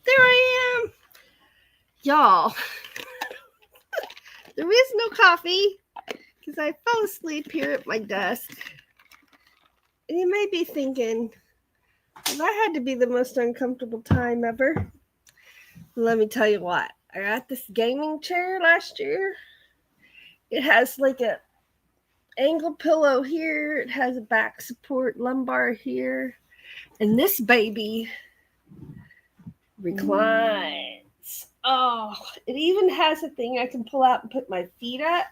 There I am. Y'all, there is no coffee because I fell asleep here at my desk. And you may be thinking, well, that had to be the most uncomfortable time ever. Let me tell you what. I got this gaming chair last year. It has like a angle pillow here. It has a back support lumbar here. And this baby reclines. Oh, it even has a thing I can pull out and put my feet up.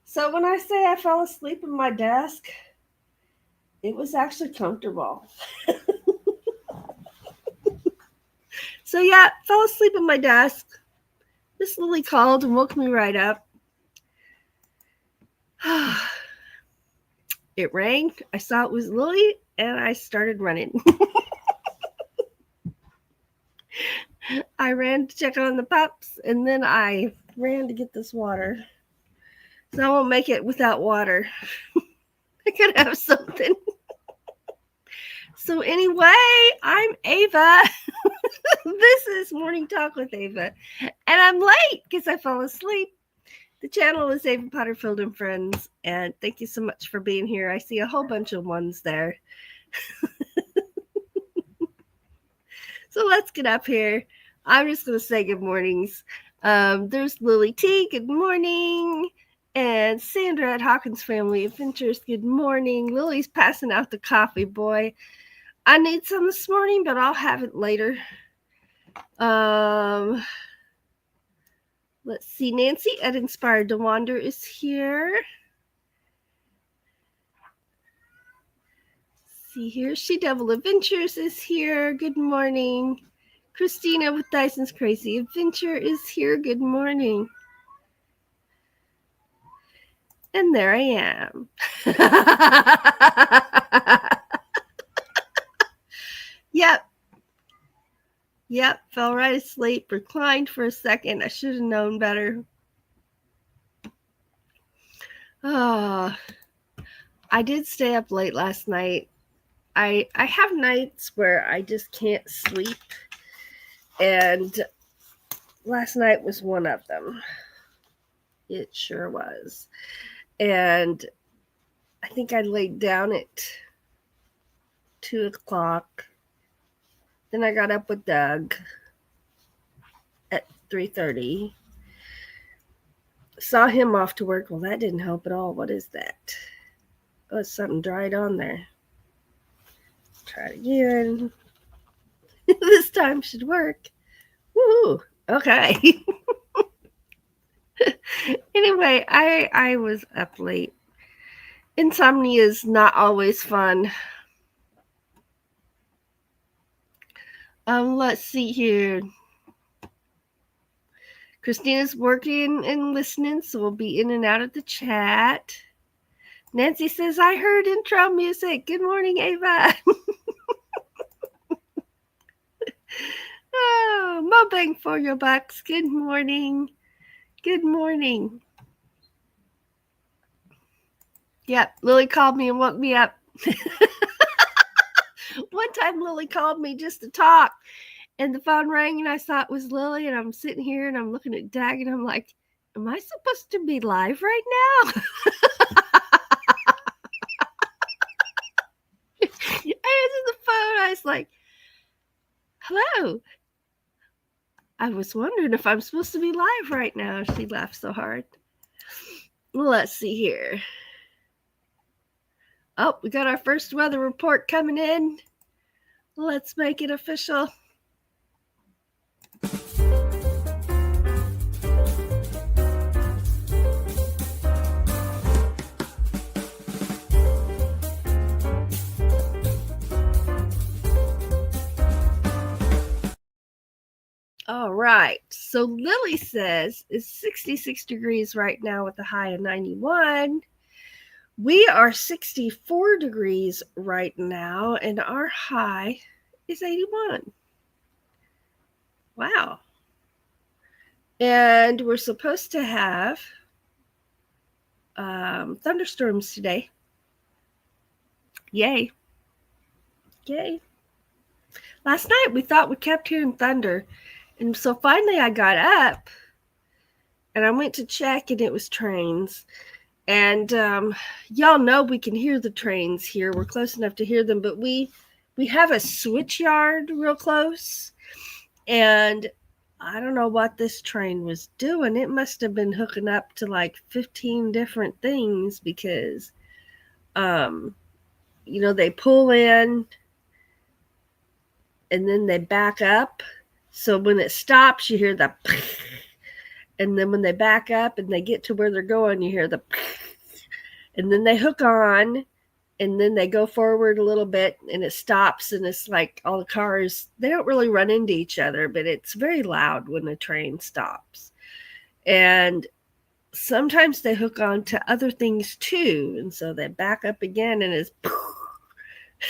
So when I say I fell asleep at my desk, it was actually comfortable. So yeah, fell asleep at my desk. Miss Lily called and woke me right up. It rang. I saw it was Lily, and I started running. I ran to check on the pups, and then I ran to get this water. So I won't make it without water. I could have something. So anyway, I'm Ava. This is Morning Talk with Ava. And I'm late because I fell asleep. The channel is Ava Potterfield and Friends. And thank you so much for being here. I see a whole bunch of ones there. So let's get up here. I'm just going to say good mornings. There's Lily T. Good morning. And Sandra at Hawkins Family Adventures. Good morning. Lily's passing out the coffee, boy. I need some this morning, but I'll have it later. Let's see. Nancy at Inspired to Wander is here. See here. She Devil Adventures is here. Good morning. Christina with Dyson's Crazy Adventure is here. Good morning. And there I am. Yep, fell right asleep, reclined for a second. I should have known better. I did stay up late last night. I have nights where I just can't sleep, and last night was one of them. It sure was. And I think I laid down at 2:00. Then I got up with Doug at 3:30. Saw him off to work. Well, that didn't help at all. What is that? Oh, it's something dried on there. Try it again. This time should work. Woo! Okay. Anyway, I was up late. Insomnia is not always fun. Let's see here. Christina's working and listening, so we'll be in and out of the chat. Nancy says, I heard intro music. Good morning, Ava. Oh, mobbing for your bucks. Good morning. Good morning. Yep, Lily called me and woke me up. One time Lily called me just to talk, and the phone rang, and I saw it was Lily, and I'm sitting here, and I'm looking at Dag, and I'm like, am I supposed to be live right now? I answered the phone. I was like, hello. I was wondering if I'm supposed to be live right now. She laughed so hard. Let's see here. Oh, we got our first weather report coming in. Let's make it official. All right. So Lily says it's 66 degrees right now with a high of 91. We are 64 degrees right now, and our high is 81. Wow. And we're supposed to have thunderstorms today. Yay. Yay. Last night we thought we kept hearing thunder. And so finally I got up and I went to check, and it was trains. And y'all know we can hear the trains here. We're close enough to hear them, but we have a switch yard real close. And I don't know what this train was doing. It must have been hooking up to like 15 different things because, they pull in and then they back up. So when it stops, you hear the, and then when they back up and they get to where they're going, you hear the, and then they hook on, and then they go forward a little bit, and it stops, and it's like all the cars, they don't really run into each other, but it's very loud when the train stops. And sometimes they hook on to other things too, and so they back up again, and it's,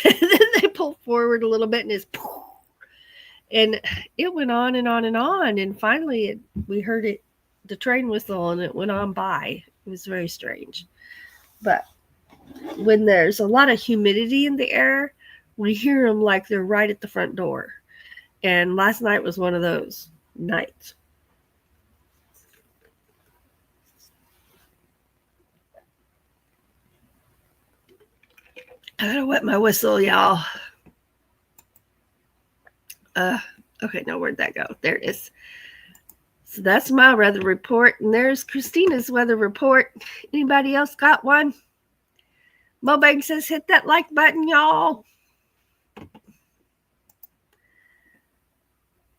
and then they pull forward a little bit, and it's, and it went on and on and on, and finally we heard it, the train whistle, and it went on by. It was very strange. But when there's a lot of humidity in the air, we hear them like they're right at the front door. And last night was one of those nights. I gotta wet my whistle, y'all. Okay, now where'd that go? There it is. So that's my weather report, and there's Christina's weather report. Anybody else got one? Mobang says hit that like button, y'all.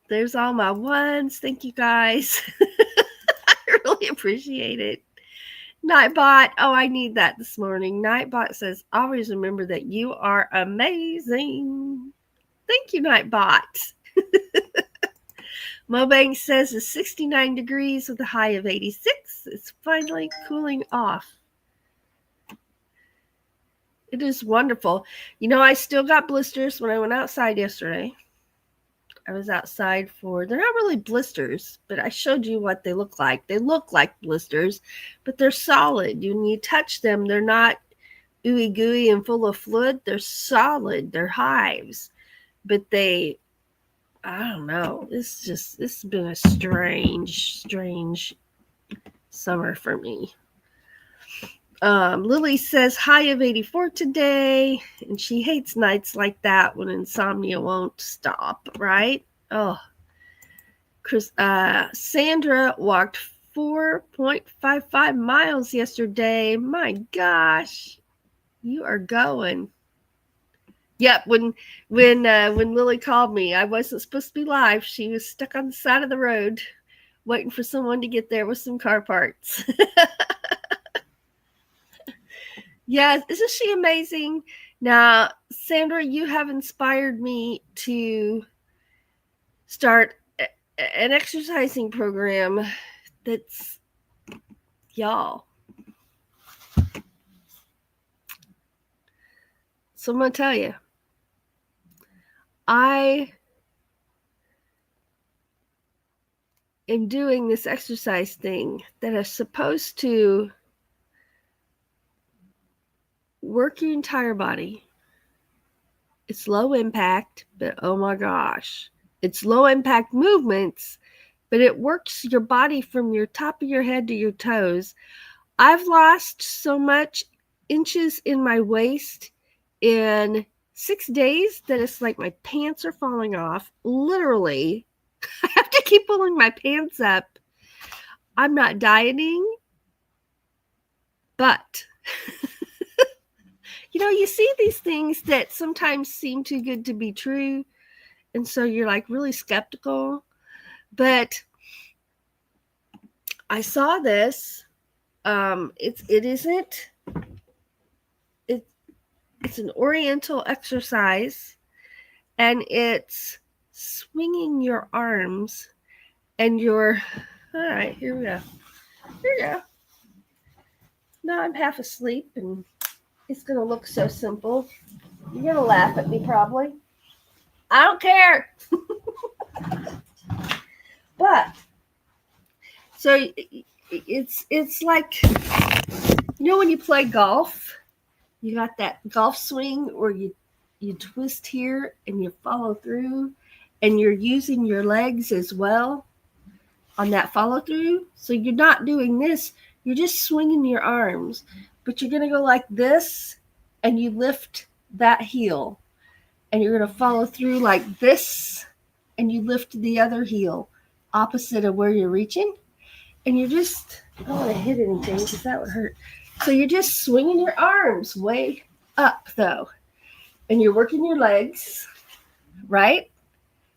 There's all my ones. Thank you guys. I really appreciate it. Nightbot, oh, I need that this morning. Nightbot says, always remember that you are amazing. Thank you, Nightbot. Mobang says it's 69 degrees with a high of 86. It's finally cooling off. It is wonderful. I still got blisters when I went outside yesterday. I was outside they're not really blisters, but I showed you what they look like. They look like blisters, but they're solid. When you touch them, they're not ooey gooey and full of fluid. They're solid. They're hives, but I don't know. This has been a strange summer for me. Lily says high of 84 today, and she hates nights like that when insomnia won't stop, right? Oh, Sandra walked 4.55 miles yesterday. My gosh, you are going. Yep, when Lily called me, I wasn't supposed to be live. She was stuck on the side of the road waiting for someone to get there with some car parts. Yeah, isn't she amazing? Now, Sandra, you have inspired me to start an exercising program that's y'all. So I'm going to tell you, I am doing this exercise thing that is supposed to work your entire body. It's low impact, but oh my gosh, it's low impact movements, but it works your body from your top of your head to your toes. I've lost so much inches in my waist in 6 days that it's like my pants are falling off. Literally, I have to keep pulling my pants up. I'm not dieting, but you see these things that sometimes seem too good to be true. And so you're like really skeptical. But I saw this. It's an oriental exercise, and it's swinging your arms and your, all right, here we go. Now I'm half asleep and it's going to look so simple. You're going to laugh at me probably. I don't care. But so it's like, when you play golf, you got that golf swing where you twist here and you follow through, and you're using your legs as well on that follow through. So you're not doing this, you're just swinging your arms, but you're going to go like this and you lift that heel, and you're going to follow through like this and you lift the other heel opposite of where you're reaching, and you're just, I don't want to hit anything because that would hurt. So you're just swinging your arms way up though, and you're working your legs, right?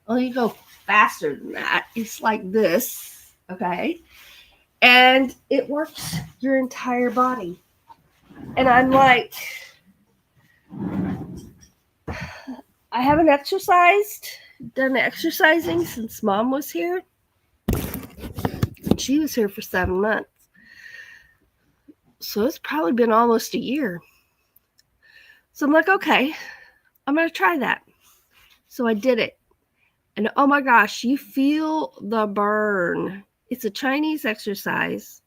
Well, you go faster than that. It's like this, okay? And it works your entire body. And I'm like, I haven't done exercising since Mom was here. She was here for 7 months. So it's probably been almost a year. So I'm like, okay, I'm going to try that. So I did it. And oh my gosh, you feel the burn. It's a Chinese exercise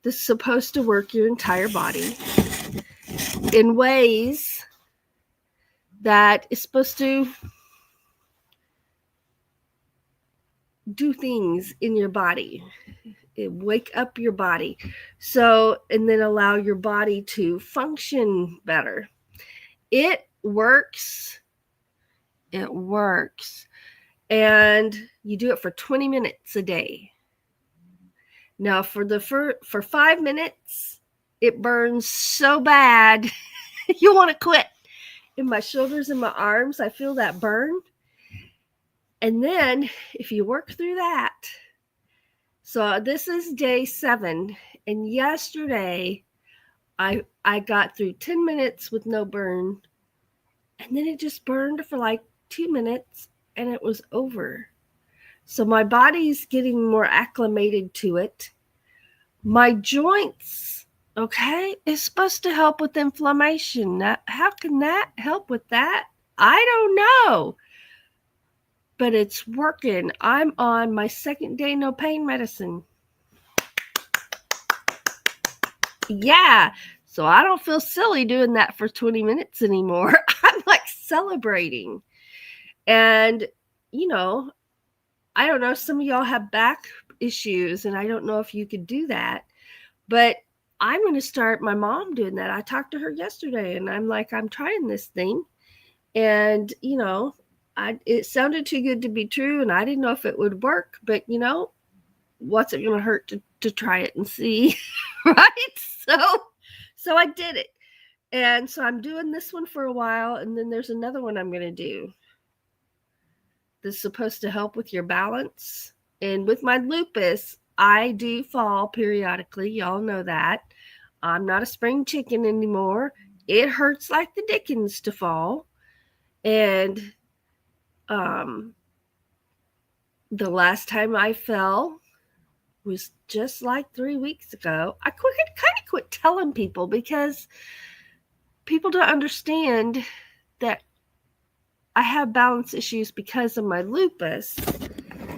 that's supposed to work your entire body in ways that is supposed to do things in your body. Wake up your body. So, and then allow your body to function better. It works. It works. And you do it for 20 minutes a day. Now for 5 minutes, it burns so bad you want to quit. In my shoulders and my arms, I feel that burn. And then if you work through that, so this is day 7, and yesterday I got through 10 minutes with no burn, and then it just burned for like 2 minutes and it was over. So my body's getting more acclimated to it. My joints, okay, is supposed to help with inflammation. Now, how can that help with that? I don't know. But it's working. I'm on my 2nd day no pain medicine. Yeah. So I don't feel silly doing that for 20 minutes anymore. I'm like celebrating. And, I don't know, some of y'all have back issues, and I don't know if you could do that. But I'm going to start my mom doing that. I talked to her yesterday and I'm like, I'm trying this thing. And, it sounded too good to be true. And I didn't know if it would work, but what's it going to hurt to try it and see? Right. So I did it. And so I'm doing this one for a while. And then there's another one I'm going to do that's supposed to help with your balance. And with my lupus, I do fall periodically. Y'all know that. I'm not a spring chicken anymore. It hurts like the dickens to fall. And the last time I fell was just like 3 weeks ago. I kind of quit telling people because people don't understand that I have balance issues because of my lupus,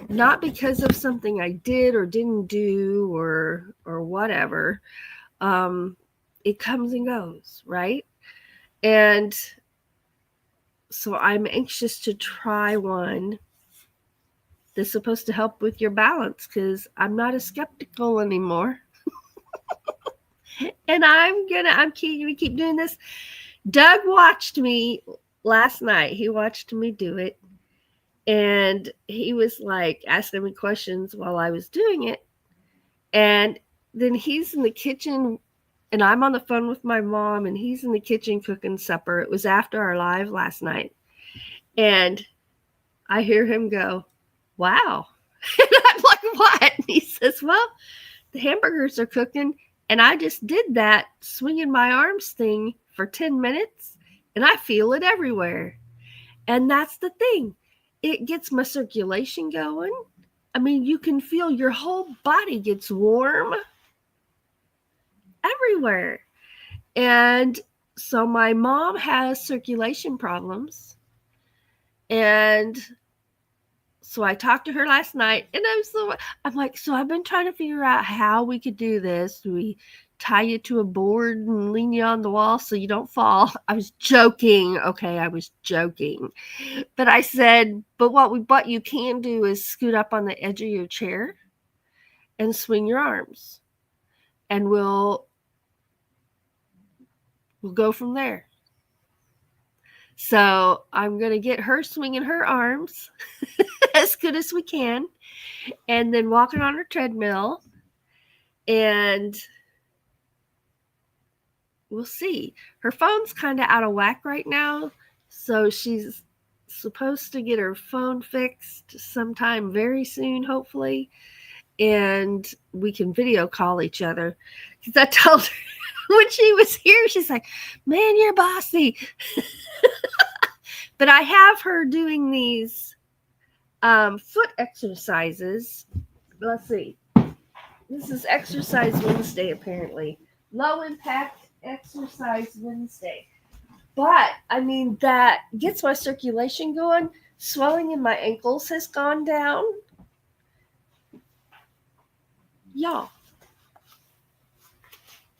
not because of something I did or didn't do or whatever. It comes and goes, right? And so I'm anxious to try one that's supposed to help with your balance because I'm not as skeptical anymore. And I'm gonna keep doing this. Doug watched me last night. He watched me do it. And he was like asking me questions while I was doing it. And then he's in the kitchen and I'm on the phone with my mom and he's in the kitchen cooking supper. It was after our live last night. And I hear him go, wow. And I'm like, what? And he says, well, the hamburgers are cooking. And I just did that swinging my arms thing for 10 minutes and I feel it everywhere. And that's the thing. It gets my circulation going. I mean, you can feel your whole body gets warm everywhere. And so my mom has circulation problems. And so I talked to her last night and I'm like, so I've been trying to figure out how we could do this. Do we tie you to a board and lean you on the wall so you don't fall? I was joking. Okay, I was joking. But I said, but what you can do is scoot up on the edge of your chair and swing your arms. And we'll go from there. So I'm going to get her swinging her arms as good as we can and then walking on her treadmill and we'll see. Her phone's kind of out of whack right now. So she's supposed to get her phone fixed sometime very soon, hopefully. And we can video call each other. Because I told her when she was here, she's like, man, you're bossy. But I have her doing these foot exercises. Let's see. This is Exercise Wednesday, apparently. Low impact Exercise Wednesday. But, I mean, that gets my circulation going. Swelling in my ankles has gone down. Y'all,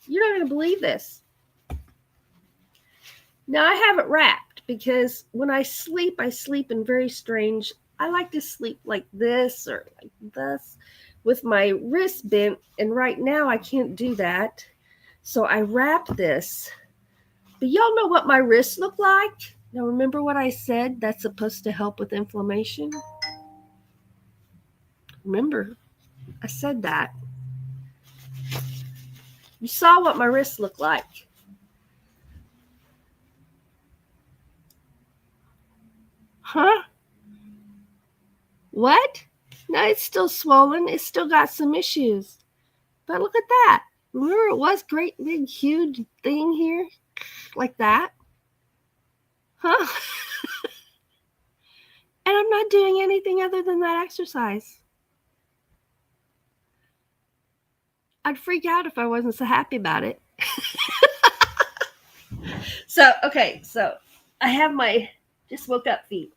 you're not going to believe this. Now, I have it wrapped because when I sleep in very strange. I like to sleep like this or like this with my wrist bent. And right now I can't do that. So I wrap this. But y'all know what my wrists look like? Now, remember what I said? That's supposed to help with inflammation. Remember, I said that. You saw what my wrists look like. Huh? What? No, it's still swollen. It's still got some issues. But look at that. Remember it was great big huge thing here? Like that? Huh? And I'm not doing anything other than that exercise. I'd freak out if I wasn't so happy about it. So I have my just woke up feet.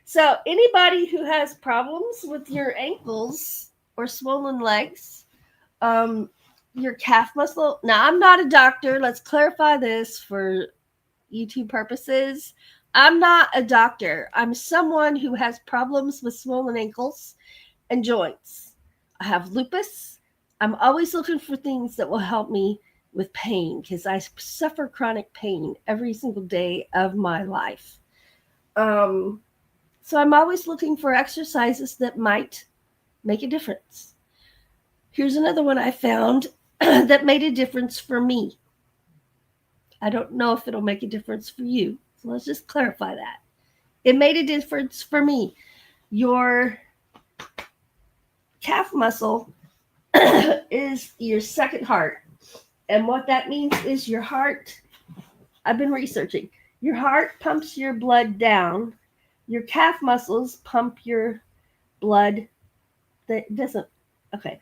So anybody who has problems with your ankles or swollen legs, your calf muscle. Now, I'm not a doctor. Let's clarify this for YouTube purposes. I'm not a doctor. I'm someone who has problems with swollen ankles and joints. I have lupus. I'm always looking for things that will help me with pain because I suffer chronic pain every single day of my life. So I'm always looking for exercises that might make a difference. Here's another one I found that made a difference for me. I don't know if it'll make a difference for you. So let's just clarify that. It made a difference for me. Your calf muscle is your second heart. And what that means is your heart, I've been researching, your heart pumps your blood down. Your calf muscles pump your blood. That doesn't, okay.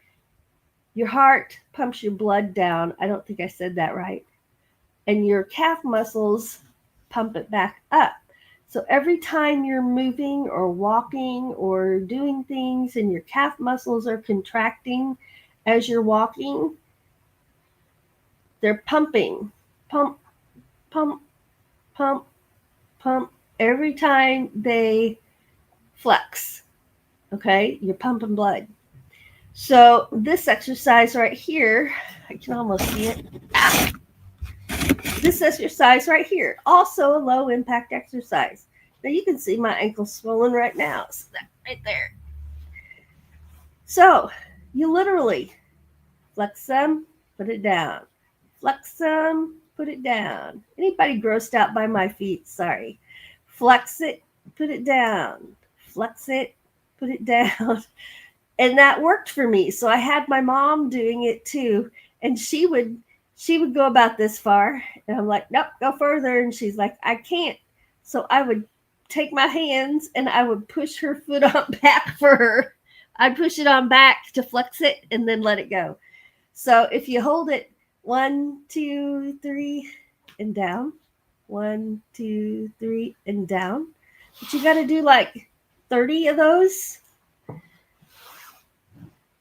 Your heart pumps your blood down. I don't think I said that right. And your calf muscles pump it back up. So every time you're moving or walking or doing things and your calf muscles are contracting as you're walking, they're pumping. Pump, pump, pump, pump. Every time they flex, okay, you're pumping blood. So this exercise right here, I can almost see it. This exercise right here, also a low impact exercise. Now you can see my ankle swollen right now. So that right there. So you literally flex them, put it down. Flex them, put it down. Anybody grossed out by my feet? Sorry. Flex it, put it down. Flex it, put it down. And that worked for me. So I had my mom doing it too. And she would go about this far. And I'm like, nope, go further. And she's like, I can't. So I would take my hands and I would push her foot on back for her. I'd push it on back to flex it and then let it go. So if you hold it 1, 2, 3, and down. 1, 2, 3, and down. But you got to do like 30 of those.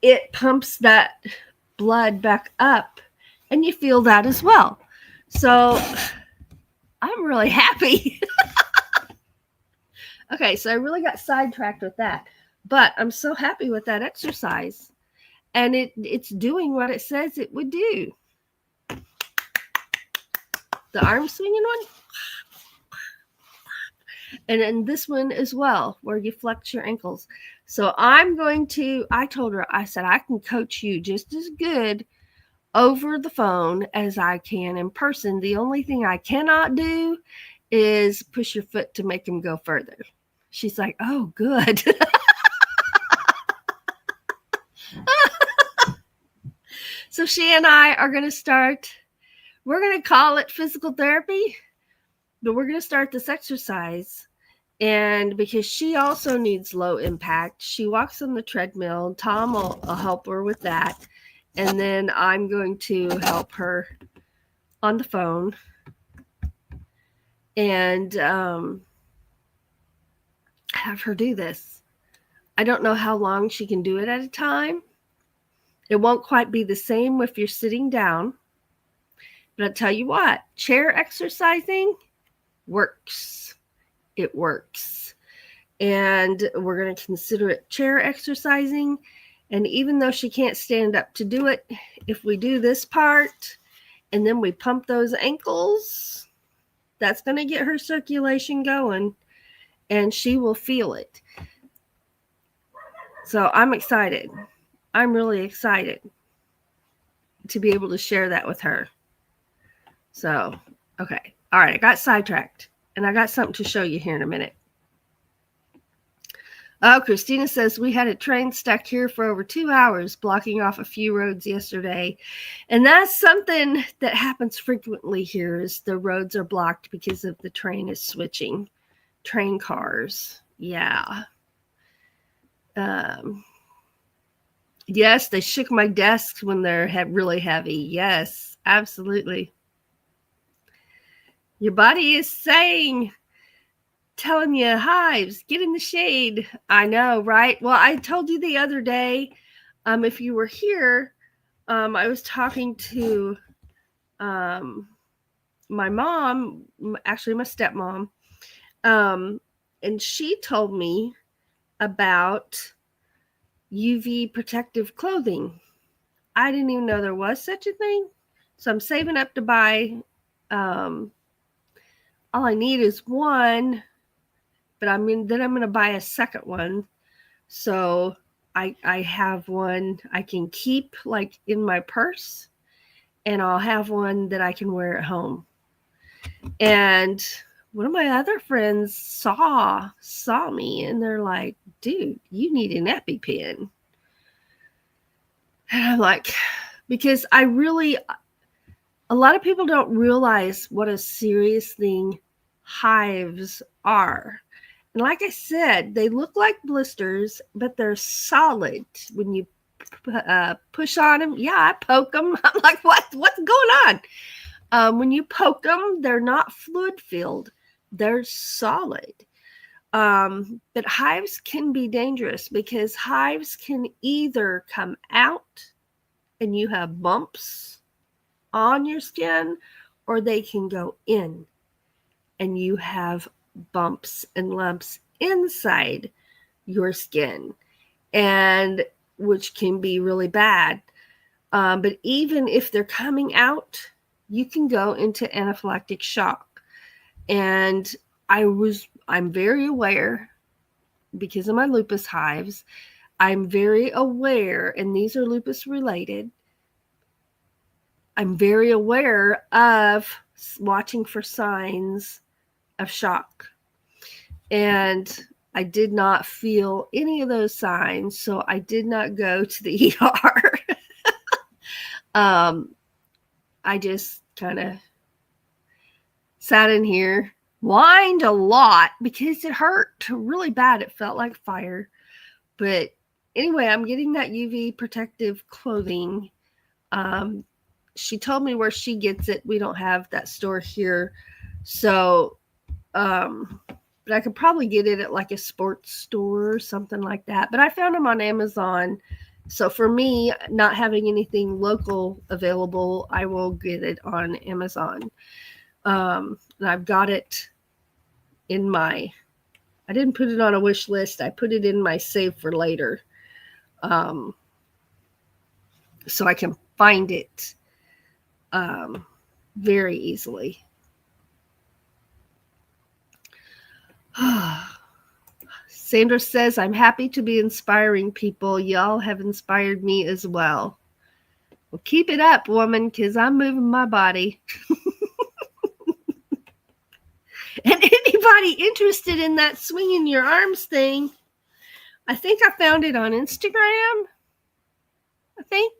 It pumps that blood back up and you feel that as well. So I'm really happy. Okay, so I really got sidetracked with that, but I'm so happy with that exercise, and it's doing what it says it would do. The arm swinging one, and then this one as well, where you flex your ankles. So I told her, I said, I can coach you just as good over the phone as I can in person. The only thing I cannot do is push your foot to make him go further. She's like, oh, good. So she and I are going to start, we're going to call it physical therapy, but we're going to start this exercise. And because she also needs low impact, she walks on the treadmill. Tom will help her with that. And then I'm going to help her on the phone. And have her do this. I don't know how long she can do it at a time. It won't quite be the same if you're sitting down. But I'll tell you what, chair exercising works. It works. And we're going to consider it chair exercising. And even though she can't stand up to do it, if we do this part and then we pump those ankles, that's going to get her circulation going and she will feel it. So I'm excited. I'm really excited to be able to share that with her. So, okay. All right. I got sidetracked and I got something to show you here in a minute. Oh, Christina says we had a train stuck here for over 2 hours, blocking off a few roads yesterday. And that's something that happens frequently here is the roads are blocked because of the train is switching. Train cars. Yeah. Yes, they shook my desk when they're really heavy. Yes, absolutely. Your body is telling you, hives, get in the shade. I know, right? Well, I told you the other day, if you were here, I was talking to my mom, actually my stepmom, and she told me about UV protective clothing. I didn't even know there was such a thing. So I'm saving up to buy, all I need is one, but then I'm going to buy a second one. So I have one I can keep like in my purse, and I'll have one that I can wear at home. And one of my other friends saw me, and they're like, dude, you need an EpiPen. And I'm like, because a lot of people don't realize what a serious thing hives are. And like I said, they look like blisters, but they're solid. When you push on them, yeah, I poke them. I'm like, what's going on? When you poke them, they're not fluid filled. They're solid. But hives can be dangerous because hives can either come out and you have bumps on your skin, or they can go in and you have bumps and lumps inside your skin, and which can be really bad. But even if they're coming out, you can go into anaphylactic shock. And I'm very aware, because of my lupus hives, I'm very aware, and these are lupus related, I'm very aware of watching for signs of shock. And I did not feel any of those signs, so I did not go to the ER. I just kind of sat in here, whined a lot because it hurt really bad. It felt like fire. But anyway, I'm getting that UV protective clothing. She told me where she gets it. We don't have that store here. So, but I could probably get it at like a sports store or something like that. But I found them on Amazon. So for me, not having anything local available, I will get it on Amazon. And I've got it in I didn't put it on a wish list. I put it in my save for later. So I can find it very easily. Sandra says, I'm happy to be inspiring people. Y'all have inspired me as well. Well, keep it up, woman, because I'm moving my body. And anybody interested in that swinging your arms thing, I think I found it on Instagram. I think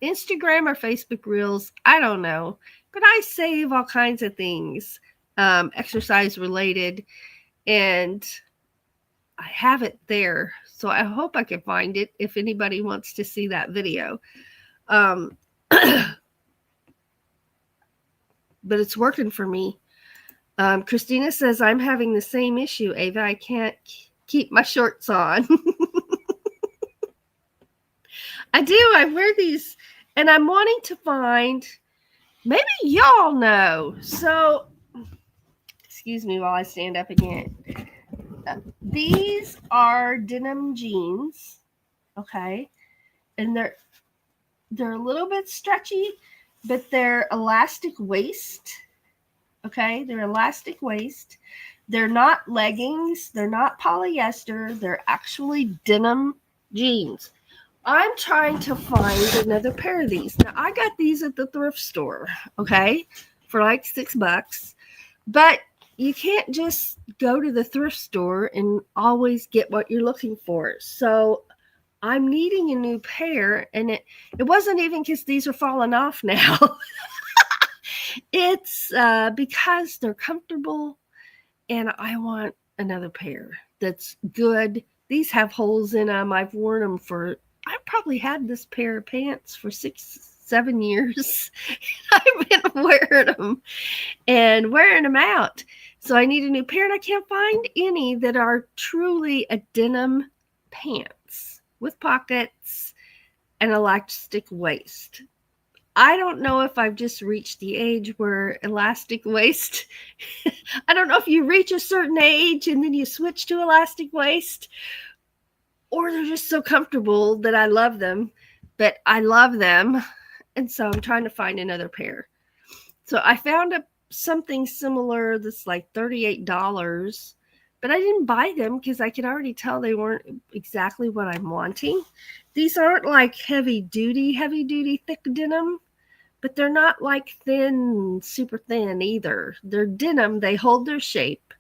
Instagram or Facebook Reels. I don't know. But I save all kinds of things, exercise related, and I have it there. So I hope I can find it if anybody wants to see that video. But it's working for me. Christina says, I'm having the same issue, Ava. I can't keep my shorts on. I do. I wear these, and I'm wanting to find, maybe y'all know. So, excuse me while I stand up again. These are denim jeans, okay? And they're a little bit stretchy, but they're elastic waist. Okay, they're elastic waist. They're not leggings. They're not polyester. They're actually denim jeans. I'm trying to find another pair of these. Now, I got these at the thrift store, okay, for like $6. But you can't just go to the thrift store and always get what you're looking for. So I'm needing a new pair, and it wasn't even because these are falling off now. It's because they're comfortable, and I want another pair that's good. These have holes in them. I've worn them I've probably had this pair of pants for 6-7 years. I've been wearing them out. So I need a new pair, and I can't find any that are truly a denim pants with pockets and elastic waist. I don't know if I've just reached the age where elastic waist, I don't know if you reach a certain age and then you switch to elastic waist, or they're just so comfortable that I love them. But I love them, And so I'm trying to find another pair. So I found something similar that's like $38, but I didn't buy them because I could already tell they weren't exactly what I'm wanting. These aren't like heavy duty, thick denim, but they're not like thin, super thin either. They're denim. They hold their shape.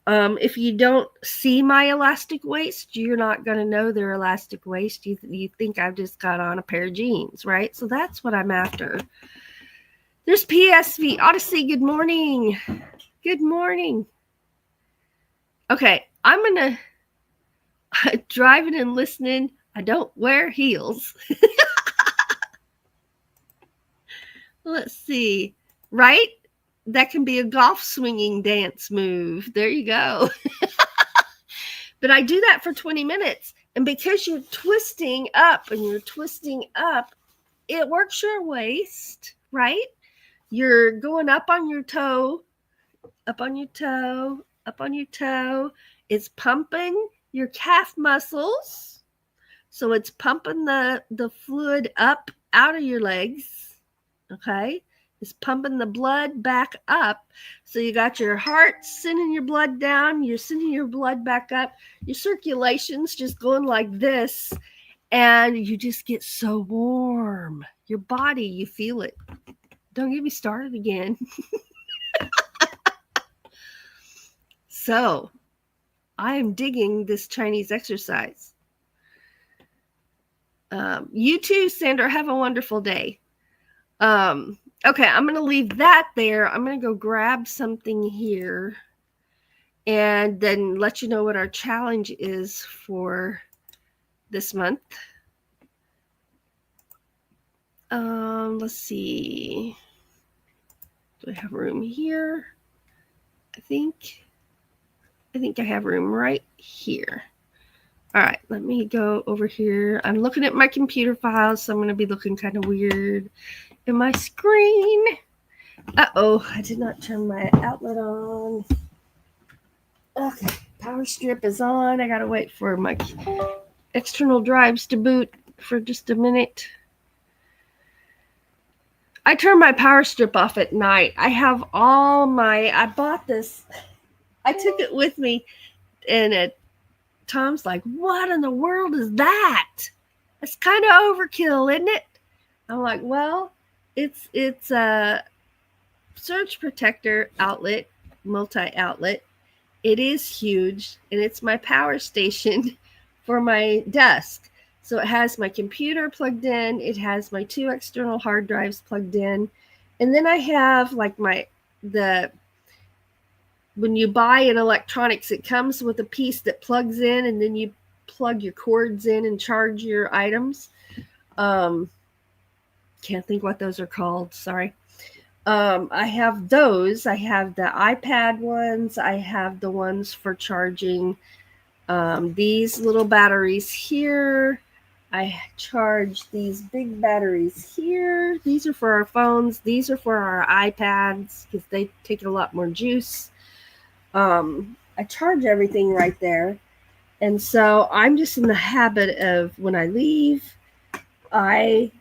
If you don't see my elastic waist, you're not going to know they're elastic waist. You think I've just got on a pair of jeans, right? So that's what I'm after. There's PSV. Odyssey, good morning. Good morning. Okay, I'm going to driving and listening. I don't wear heels. Let's see. Right? That can be a golf swinging dance move. There you go. But I do that for 20 minutes. And because you're twisting up and you're twisting up, it works your waist, right? You're going up on your toe, up on your toe, up on your toe. It's pumping your calf muscles. So it's pumping the fluid up out of your legs. Okay? It's pumping the blood back up. So you got your heart sending your blood down. You're sending your blood back up. Your circulation's just going like this. And you just get so warm. Your body, you feel it. Don't get me started again. So, I am digging this Chinese exercise. You too, Sandra. Have a wonderful day. Okay, I'm going to leave that there. I'm going to go grab something here and then let you know what our challenge is for this month. Let's see. Do I have room here? I think I have room right here. All right, let me go over here. I'm looking at my computer files, so I'm going to be looking kind of weird in my screen. Uh-oh, I did not turn my outlet on. Okay, power strip is on. I got to wait for my external drives to boot for just a minute. I turn my power strip off at night. I bought this. I took it with me, and Tom's like, what in the world is that? It's kind of overkill, isn't it? I'm like, well, it's a surge protector outlet, multi-outlet. It is huge, and it's my power station for my desk. So it has my computer plugged in. It has my 2 external hard drives plugged in. And then I have like when you buy an electronics, it comes with a piece that plugs in, and then you plug your cords in and charge your items. Can't think what those are called. Sorry. I have those. I have the iPad ones. I have the ones for charging these little batteries here. I charge these big batteries here. These are for our phones. These are for our iPads because they take a lot more juice. I charge everything right there. And so I'm just in the habit of when I leave, I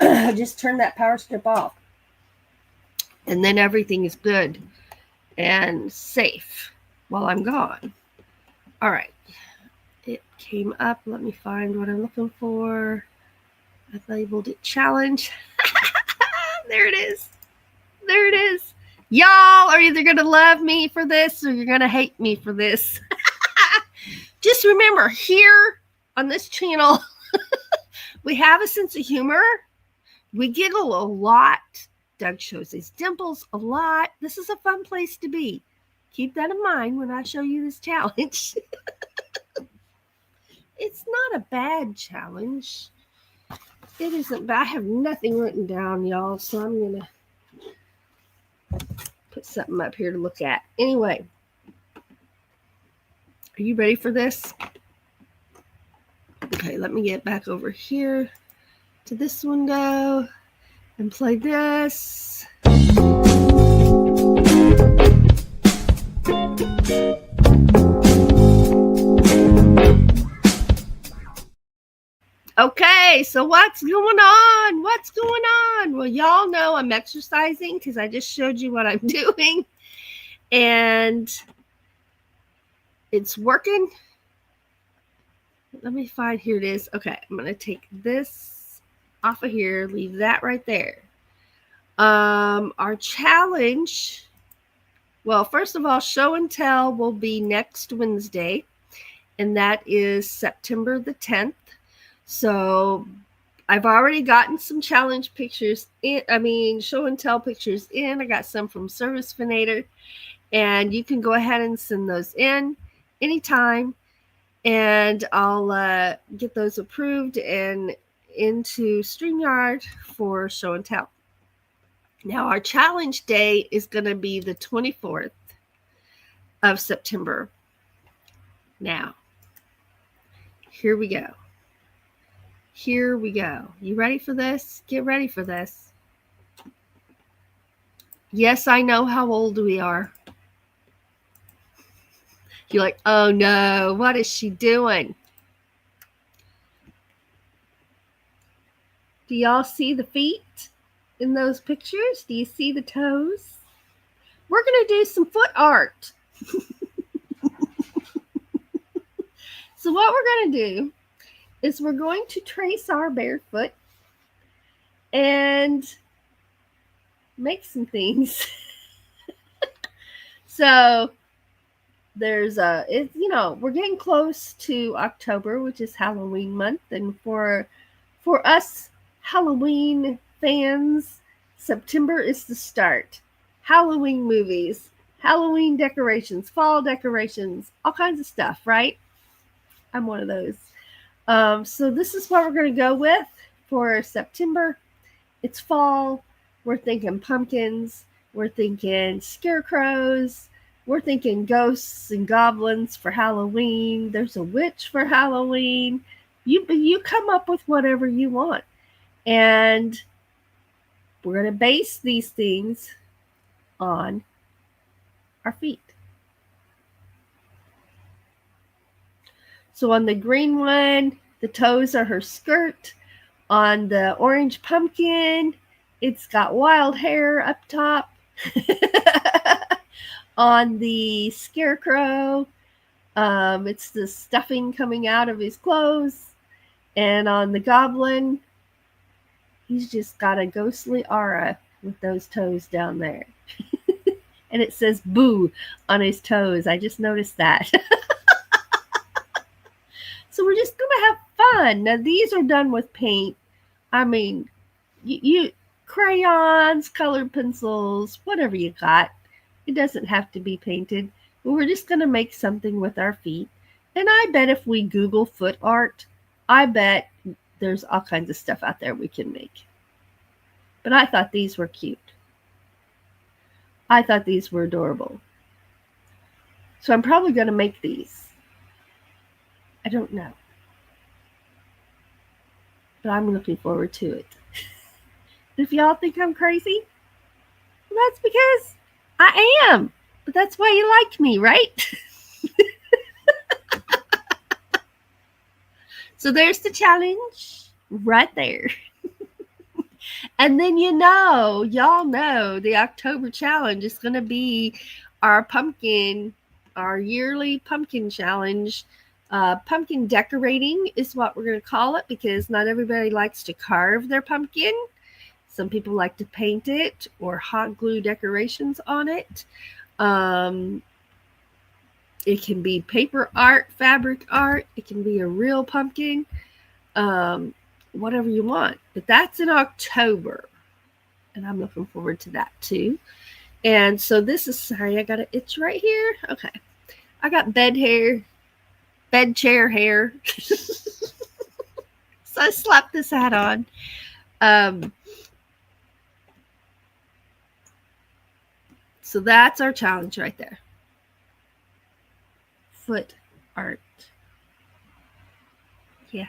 just turn that power strip off. And then everything is good and safe while I'm gone. All right. It came up. Let me find what I'm looking for. I've labeled it challenge. There it is. There it is. Y'all are either going to love me for this or you're going to hate me for this. Just remember, here on this channel, we have a sense of humor. We giggle a lot. Doug shows his dimples a lot. This is a fun place to be. Keep that in mind when I show you this challenge. It's not a bad challenge. It isn't bad. I have nothing written down, y'all, so I'm going to put something up here to look at. Anyway, are you ready for this? Okay, let me get back over here to this window and play this. Okay, so what's going on? What's going on? Well, y'all know I'm exercising because I just showed you what I'm doing. And it's working. Let me find, here it is. Okay, I'm going to take this off of here, leave that right there. Our challenge, well, first of all, show and tell will be next Wednesday, and that is September the 10th. So I've already gotten some challenge pictures in, show and tell pictures in. I got some from Service Finator, and you can go ahead and send those in anytime, and I'll get those approved and into StreamYard for show and tell. Now, our challenge day is going to be the 24th of September. Now, here we go. Here we go. You ready for this? Get ready for this. Yes, I know how old we are. You're like, oh no, what is she doing? Do y'all see the feet in those pictures? Do you see the toes? We're going to do some foot art. So what we're going to do is we're going to trace our bare foot and make some things. So there's we're getting close to October, which is Halloween month, and for us Halloween fans, September is the start. Halloween movies, Halloween decorations, fall decorations, all kinds of stuff, right? I'm one of those. So this is what we're going to go with for September. It's fall. We're thinking pumpkins. We're thinking scarecrows. We're thinking ghosts and goblins for Halloween. There's a witch for Halloween. You come up with whatever you want. And we're going to base these things on our feet. So on the green one, the toes are her skirt. On the orange pumpkin, it's got wild hair up top. On the scarecrow, it's the stuffing coming out of his clothes. And on the goblin, he's just got a ghostly aura with those toes down there. And it says boo on his toes. I just noticed that. So we're just going to have fun. Now, these are done with paint. I mean, you crayons, colored pencils, whatever you got. It doesn't have to be painted. But we're just going to make something with our feet. And I bet if we Google foot art, I bet there's all kinds of stuff out there we can make. But I thought these were cute. I thought these were adorable. So I'm probably going to make these. I don't know. But I'm looking forward to it. If y'all think I'm crazy, well, that's because I am. But that's why you like me, right? So there's the challenge right there. And then y'all know the October challenge is going to be our yearly pumpkin challenge. Pumpkin decorating is what we're going to call it, because not everybody likes to carve their pumpkin. Some people like to paint it or hot glue decorations on it. It can be paper art, fabric art. It can be a real pumpkin, whatever you want. But that's in October, and I'm looking forward to that too. And so this is, sorry, I got an itch right here. Okay. I got bed chair hair. So I slapped this hat on. So that's our challenge right there. Foot art. Yeah.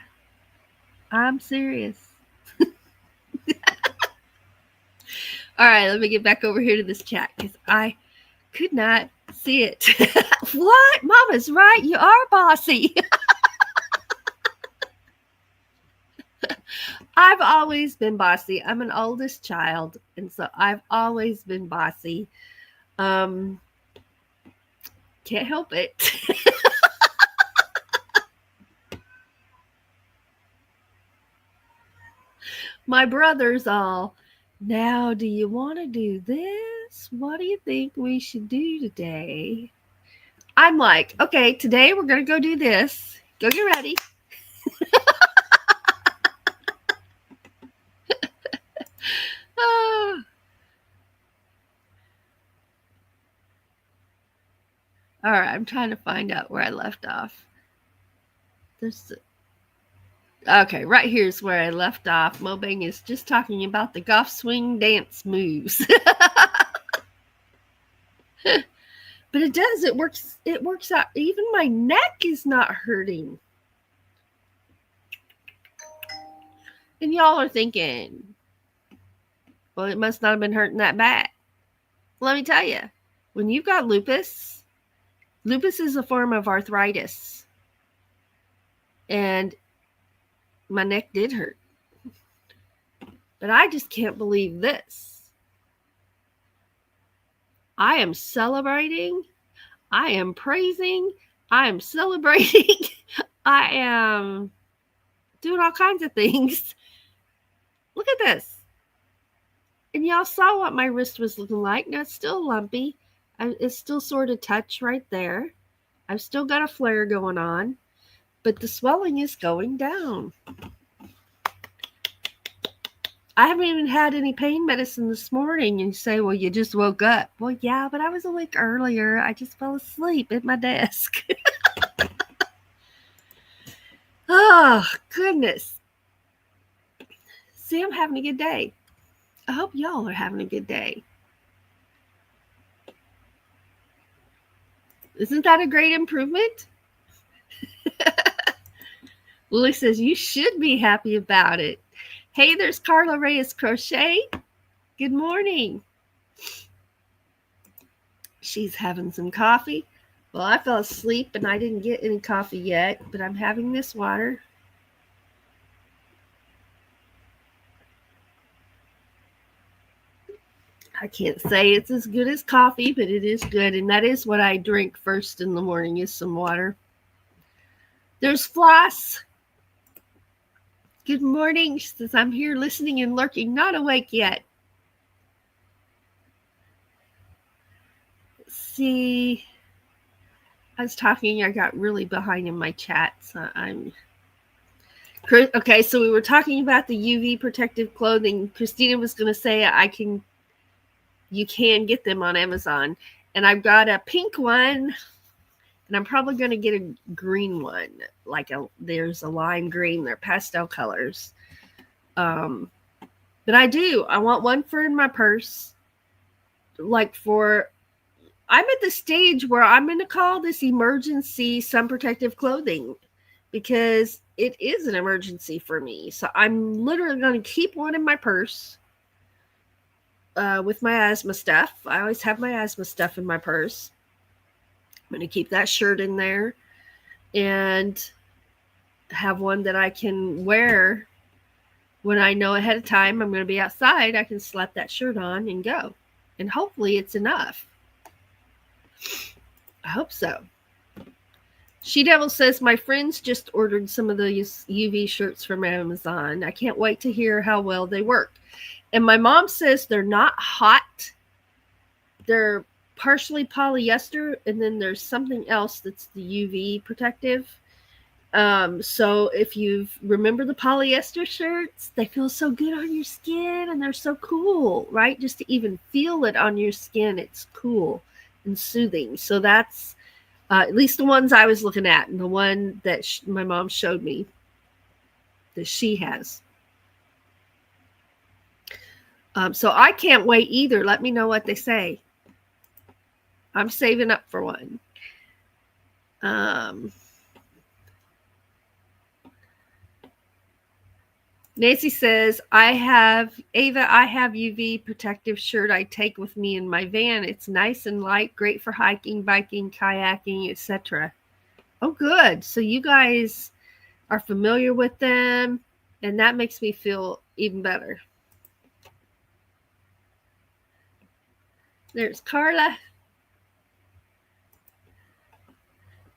I'm serious. All right, let me get back over here to this chat because I could not see it. What? Mama's right. You are bossy. I've always been bossy. I'm an oldest child, and so I've always been bossy. Can't help it. My brother's all, now do you want to do this? What do you think we should do today? I'm like, okay, today we're going to go do this. Go get ready. All right, I'm trying to find out where I left off. Okay, right here's where I left off. Mobang is just talking about the golf swing dance moves. But it does. It works out. Even my neck is not hurting. And y'all are thinking, well, it must not have been hurting that bad. Let me tell you, when you've got lupus is a form of arthritis. And my neck did hurt. But I just can't believe this. I am celebrating. I am praising. I am celebrating. I am doing all kinds of things. Look at this. And y'all saw what my wrist was looking like. Now it's still lumpy. It's still sort of touch right there. I've still got a flare going on. But the swelling is going down. I haven't even had any pain medicine this morning. And you say, well, you just woke up. Well, yeah, but I was awake earlier. I just fell asleep at my desk. Oh, goodness. See, I'm having a good day. I hope y'all are having a good day. Isn't that a great improvement? Lily says, you should be happy about it. Hey, there's Carla Reyes Crochet. Good morning. She's having some coffee. Well, I fell asleep and I didn't get any coffee yet, but I'm having this water. I can't say it's as good as coffee, but it is good. And that is what I drink first in the morning is some water. There's Floss. Good morning. She says, I'm here listening and lurking, not awake yet. Let's see. I was talking, I got really behind in my chat. So okay, so we were talking about the UV protective clothing. Christina was going to say you can get them on Amazon. And I've got a pink one. And I'm probably going to get a green one. There's a lime green. They're pastel colors. But I want one for in my purse. I'm at the stage where I'm going to call this emergency sun protective clothing. Because it is an emergency for me. So I'm literally going to keep one in my purse. With my asthma stuff. I always have my asthma stuff in my purse. I'm going to keep that shirt in there and have one that I can wear when I know ahead of time I'm going to be outside. I can slap that shirt on and go. And hopefully it's enough. I hope so. She Devil says, my friends just ordered some of those UV shirts from Amazon. I can't wait to hear how well they work. And my mom says they're not hot. They're partially polyester, and then there's something else that's the UV protective. So if you remember the polyester shirts, they feel so good on your skin, and they're so cool, right? Just to even feel it on your skin, it's cool and soothing. So that's at least the ones I was looking at, and the one that my mom showed me that she has. So I can't wait either. Let me know what they say. I'm saving up for one. Nancy says, I have UV protective shirt I take with me in my van. It's nice and light, great for hiking, biking, kayaking, etc. Oh, good. So you guys are familiar with them. And that makes me feel even better. There's Carla.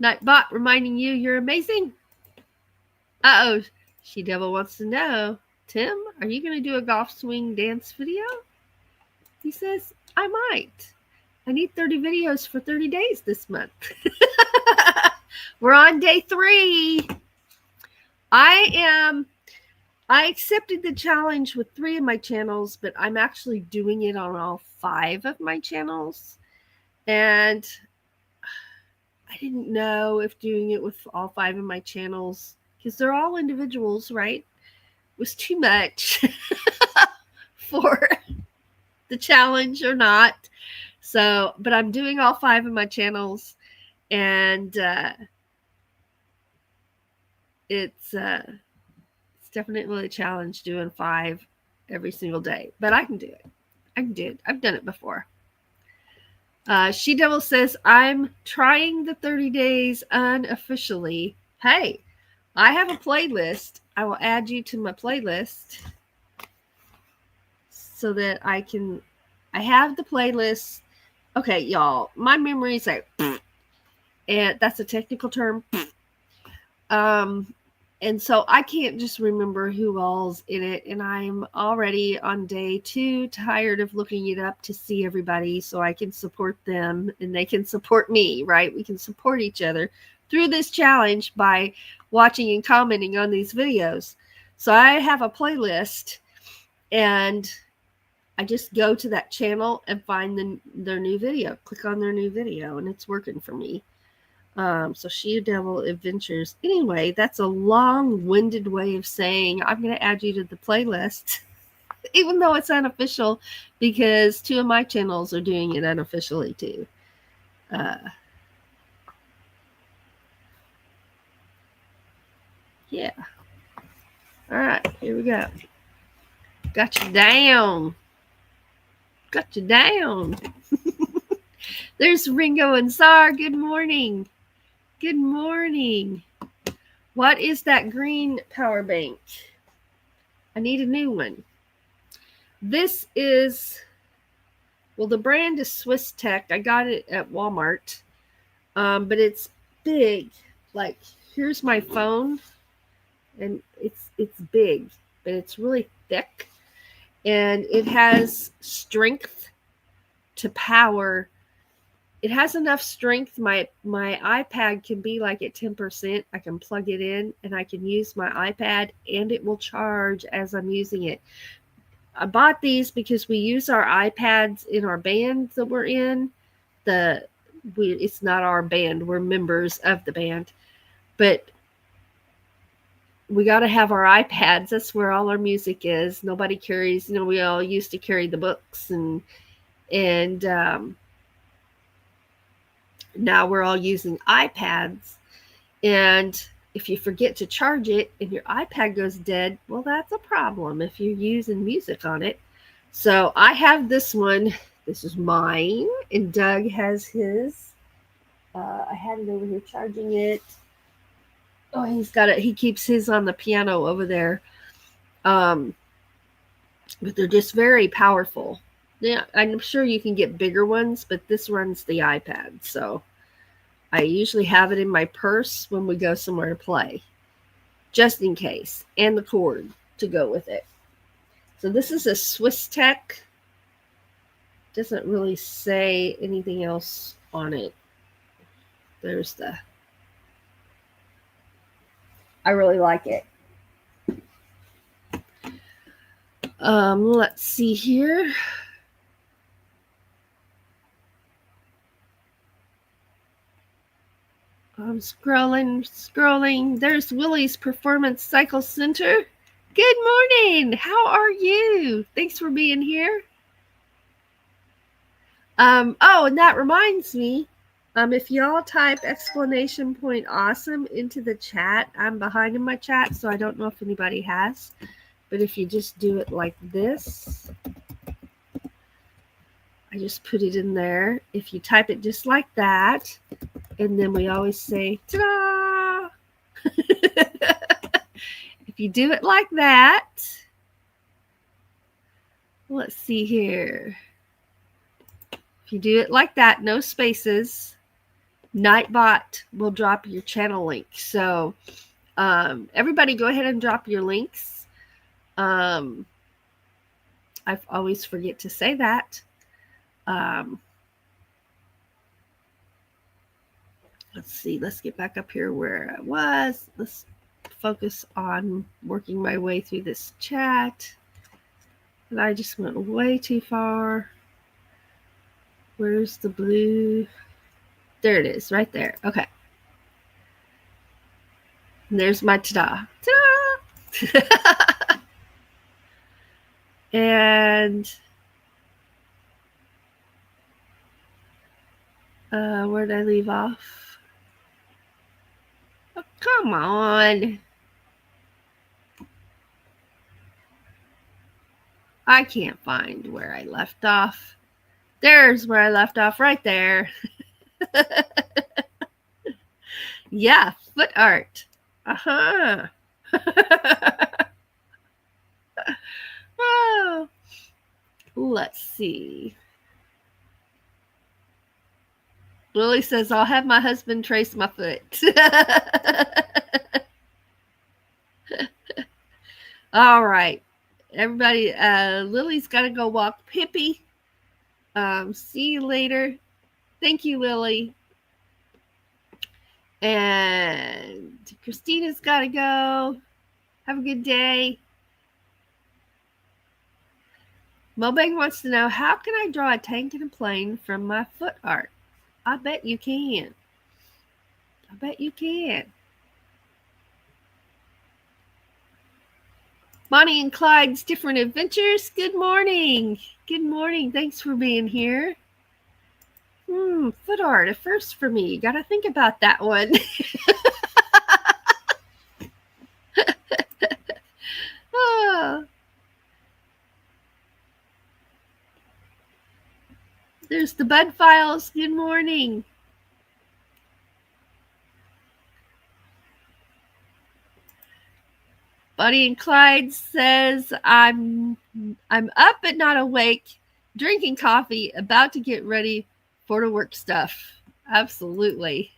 Nightbot reminding you you're amazing. Uh-oh. She Devil wants to know, Tim, are you going to do a golf swing dance video? He says, I might. I need 30 videos for 30 days this month. We're on day 3. I accepted the challenge with 3 of my channels, but I'm actually doing it on all 5 of my channels. And I didn't know if doing it with all 5 of my channels, because they're all individuals, right, was too much for the challenge or not. So, but I'm doing all 5 of my channels, and it's definitely a challenge doing 5 every single day, but I can do it. I've done it before. She Devil says, I'm trying the 30 days unofficially. Hey, I have a playlist. I will add you to my playlist so that I have the playlist. Okay, y'all, my memory's like, and that's a technical term. And so I can't just remember who all's in it. And I'm already on day 2, tired of looking it up to see everybody so I can support them and they can support me, right? We can support each other through this challenge by watching and commenting on these videos. So I have a playlist, and I just go to that channel and find their new video, click on their new video, and it's working for me. So She Devil Adventures. Anyway, that's a long-winded way of saying I'm going to add you to the playlist, even though it's unofficial, because 2 of my channels are doing it unofficially too. Yeah. All right, here we go. Got you down. Got you down. There's Ringo and Czar. Good morning. Good morning. What is that green power bank? I need a new one. This is, well, the brand is Swiss Tech. I got it at Walmart. But it's big. Like, here's my phone. And it's big, but it's really thick. And it has strength to power. It has enough strength. My iPad can be like at 10%. I can plug it in and I can use my iPad and it will charge as I'm using it. I bought these because we use our iPads in our band that we're in. It's not our band. We're members of the band. But we got to have our iPads. That's where all our music is. Nobody carries, we all used to carry the books and now we're all using iPads. And if you forget to charge it and your iPad goes dead, well, that's a problem if you're using music on it. So I have this one. This is mine. And Doug has his. I had it over here charging it. Oh, he's got it. He keeps his on the piano over there. But they're just very powerful. Yeah, I'm sure you can get bigger ones, but this runs the iPad. So I usually have it in my purse when we go somewhere to play, just in case, and the cord to go with it. So this is a Swiss Tech. Doesn't really say anything else on it. There's I really like it. Let's see here. I'm scrolling. There's Willie's Performance Cycle Center. Good morning. How are you? Thanks for being here. Oh, and that reminds me, if y'all type !awesome into the chat, I'm behind in my chat, so I don't know if anybody has. But if you just do it like this, I just put it in there. If you type it just like that, and then we always say, ta-da! If If you do it like that, let's see here. If you do it like that, no spaces, Nightbot will drop your channel link. So everybody go ahead and drop your links. I always forget to say that. Let's see. Let's get back up here where I was. Let's focus on working my way through this chat. And I just went way too far. Where's the blue? There it is, right there. Okay. And there's my ta-da. Ta-da! And where did I leave off? Oh, come on. I can't find where I left off. There's where I left off, right there. Yeah, foot art. Uh-huh. Oh, let's see. Lily says, I'll have my husband trace my foot. All right. Everybody, Lily's got to go walk Pippi. See you later. Thank you, Lily. And Christina's got to go. Have a good day. Mobang wants to know, how can I draw a tank and a plane from my foot art? I bet you can. I bet you can. Bonnie and Clyde's Different Adventures. Good morning. Good morning. Thanks for being here. Foot art, a first for me. Got to think about that one. Oh. There's the Bud Files. Good morning. Bonnie and Clyde says, I'm up but not awake, drinking coffee, about to get ready for the work stuff. Absolutely.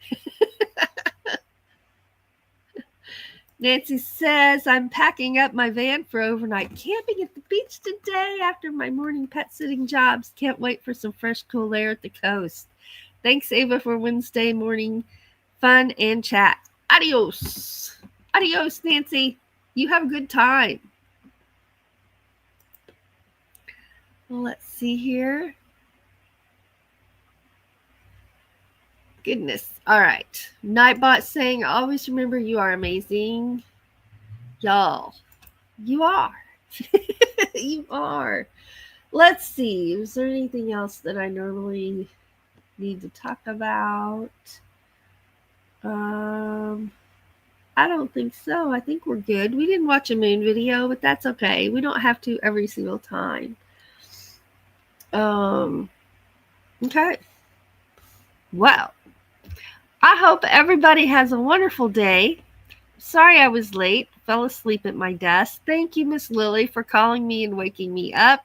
Nancy says, I'm packing up my van for overnight camping at the beach today after my morning pet sitting jobs. Can't wait for some fresh, cool air at the coast. Thanks, Ava, for Wednesday morning fun and chat. Adios. Adios, Nancy. You have a good time. Well, let's see here. Goodness. All right. Nightbot saying, always remember you are amazing. Y'all, you are. You are. Let's see. Is there anything else that I normally need to talk about? I don't think so. I think we're good. We didn't watch a moon video, but that's okay. We don't have to every single time. Okay. Well, I hope everybody has a wonderful day. Sorry I was late. Fell asleep at my desk. Thank you, Miss Lily, for calling me and waking me up.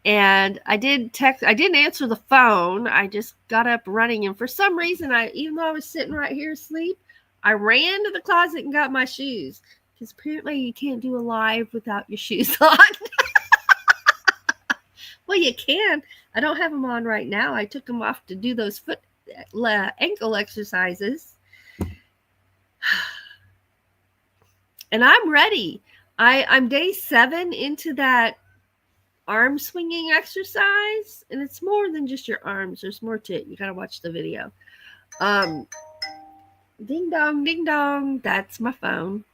And I didn't answer the phone. I just got up running. And for some reason, even though I was sitting right here asleep, I ran to the closet and got my shoes. Because apparently you can't do a live without your shoes on. Well, you can. I don't have them on right now. I took them off to do those ankle exercises. And I'm ready. I'm day 7 into that arm swinging exercise. And it's more than just your arms. There's more to it. You got to watch the video. Ding dong, ding dong. That's my phone.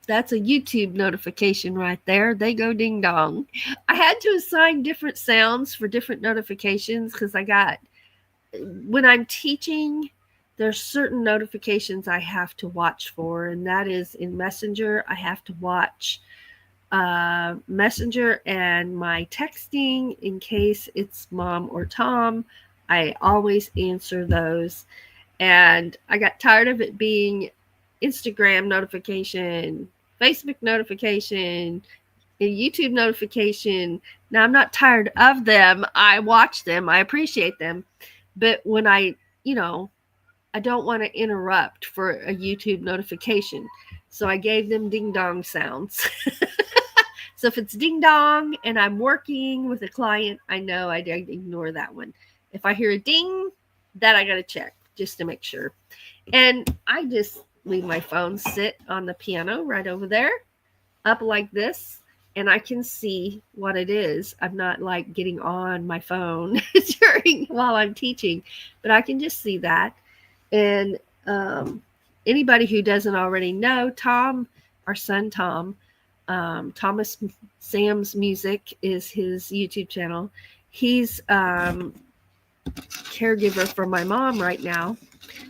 That's a YouTube notification right there. They go ding dong. I had to assign different sounds for different notifications because when I'm teaching, there's certain notifications I have to watch for, and that is in Messenger. I have to watch Messenger and my texting in case it's Mom or Tom. I always answer those. And I got tired of it being Instagram notification, Facebook notification, a YouTube notification. Now, I'm not tired of them. I watch them. I appreciate them. But when I don't want to interrupt for a YouTube notification. So I gave them ding dong sounds. So if it's ding dong and I'm working with a client, I know I did ignore that one. If I hear a ding, that I got to check just to make sure. And I just leave my phone sit on the piano right over there, up like this, and I can see what it is. I'm not like getting on my phone while I'm teaching, but I can just see that. And anybody who doesn't already know, Tom, our son Tom, Thomas Sam's Music is his YouTube channel. He's caregiver for my mom right now.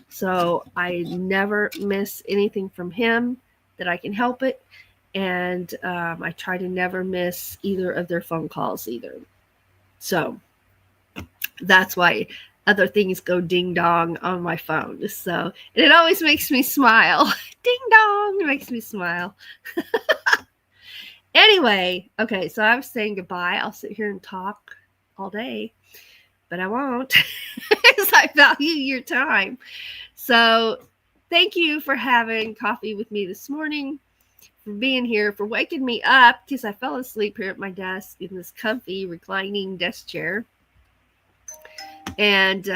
So I never miss anything from him that I can help it. And I try to never miss either of their phone calls either. So that's why other things go ding dong on my phone. So, and it always makes me smile. Ding dong, it makes me smile. Anyway, okay, so I was saying goodbye. I'll sit here and talk all day, but I won't because I value your time. So thank you for having coffee with me this morning, for being here, for waking me up because I fell asleep here at my desk in this comfy reclining desk chair. And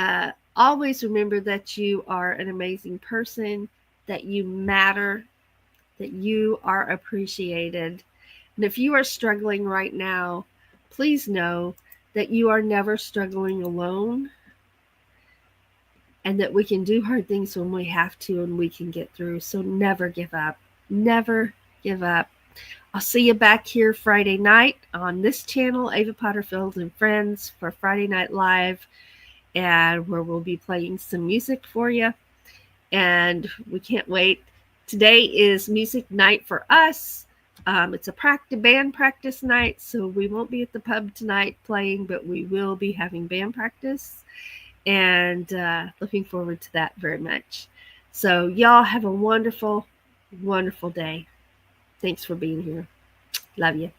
always remember that you are an amazing person, that you matter, that you are appreciated. And if you are struggling right now, please know that you are never struggling alone, and that we can do hard things when we have to and we can get through. So never give up. Never give up. I'll see you back here Friday night on this channel, Ava Potterfield and Friends, for Friday Night Live, and where we'll be playing some music for you. And we can't wait. Today is music night for us. It's a band practice night, so we won't be at the pub tonight playing, but we will be having band practice. And looking forward to that very much. So y'all have a wonderful, wonderful day. Thanks for being here. Love you.